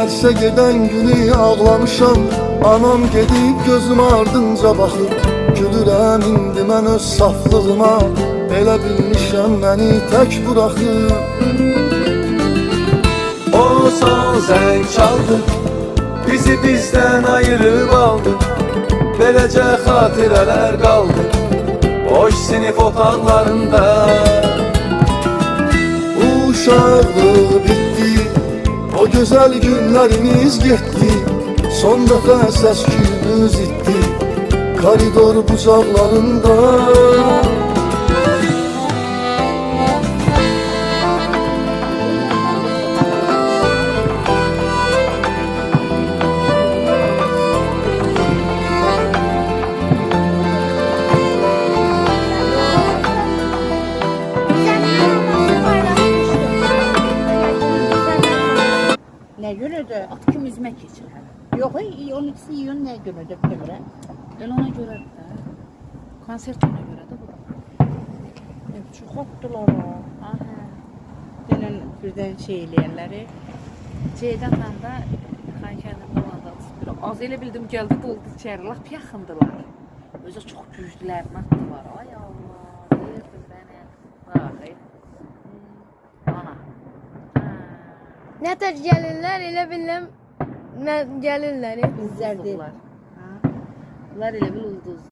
Dərsə gedən günü ağlamışam. Anam gedib gözüm ardınca baxıb. Gülürəm indi mən öz saflığıma. Elə bilmişəm məni tək buraxıb. O son zəng çaldı, bizi bizdən ayırıb aldı. Beləcə xatirələr qaldı boş sinif otaqlarında. Uşaqlıq bitdi, o gözəl günlərimiz getdi. Son dəfə səs-küyümüz itdi koridor bucaqlarında. Nə günüdür? At kimi üzmə keçir hələ. Yox, 12 iyun nə günüdür bilmirəm. Elə ona görə də. Konsert ona görə də bu da. Çox atdılar o. Aha. Dünən birdən şey eləyərləri. Ceydən da Xankəndində olanda bir az elə bildim gəldi doldu içəri. Lap yaxındılar. Özü çox güclülər, natdılar. Ay Allah. Verdim bəni. Bax. Ana. Nə tər gəlirlər, elə biləm mən gəlirlər. Bizlərdir. Bunlar elə bil ulduz.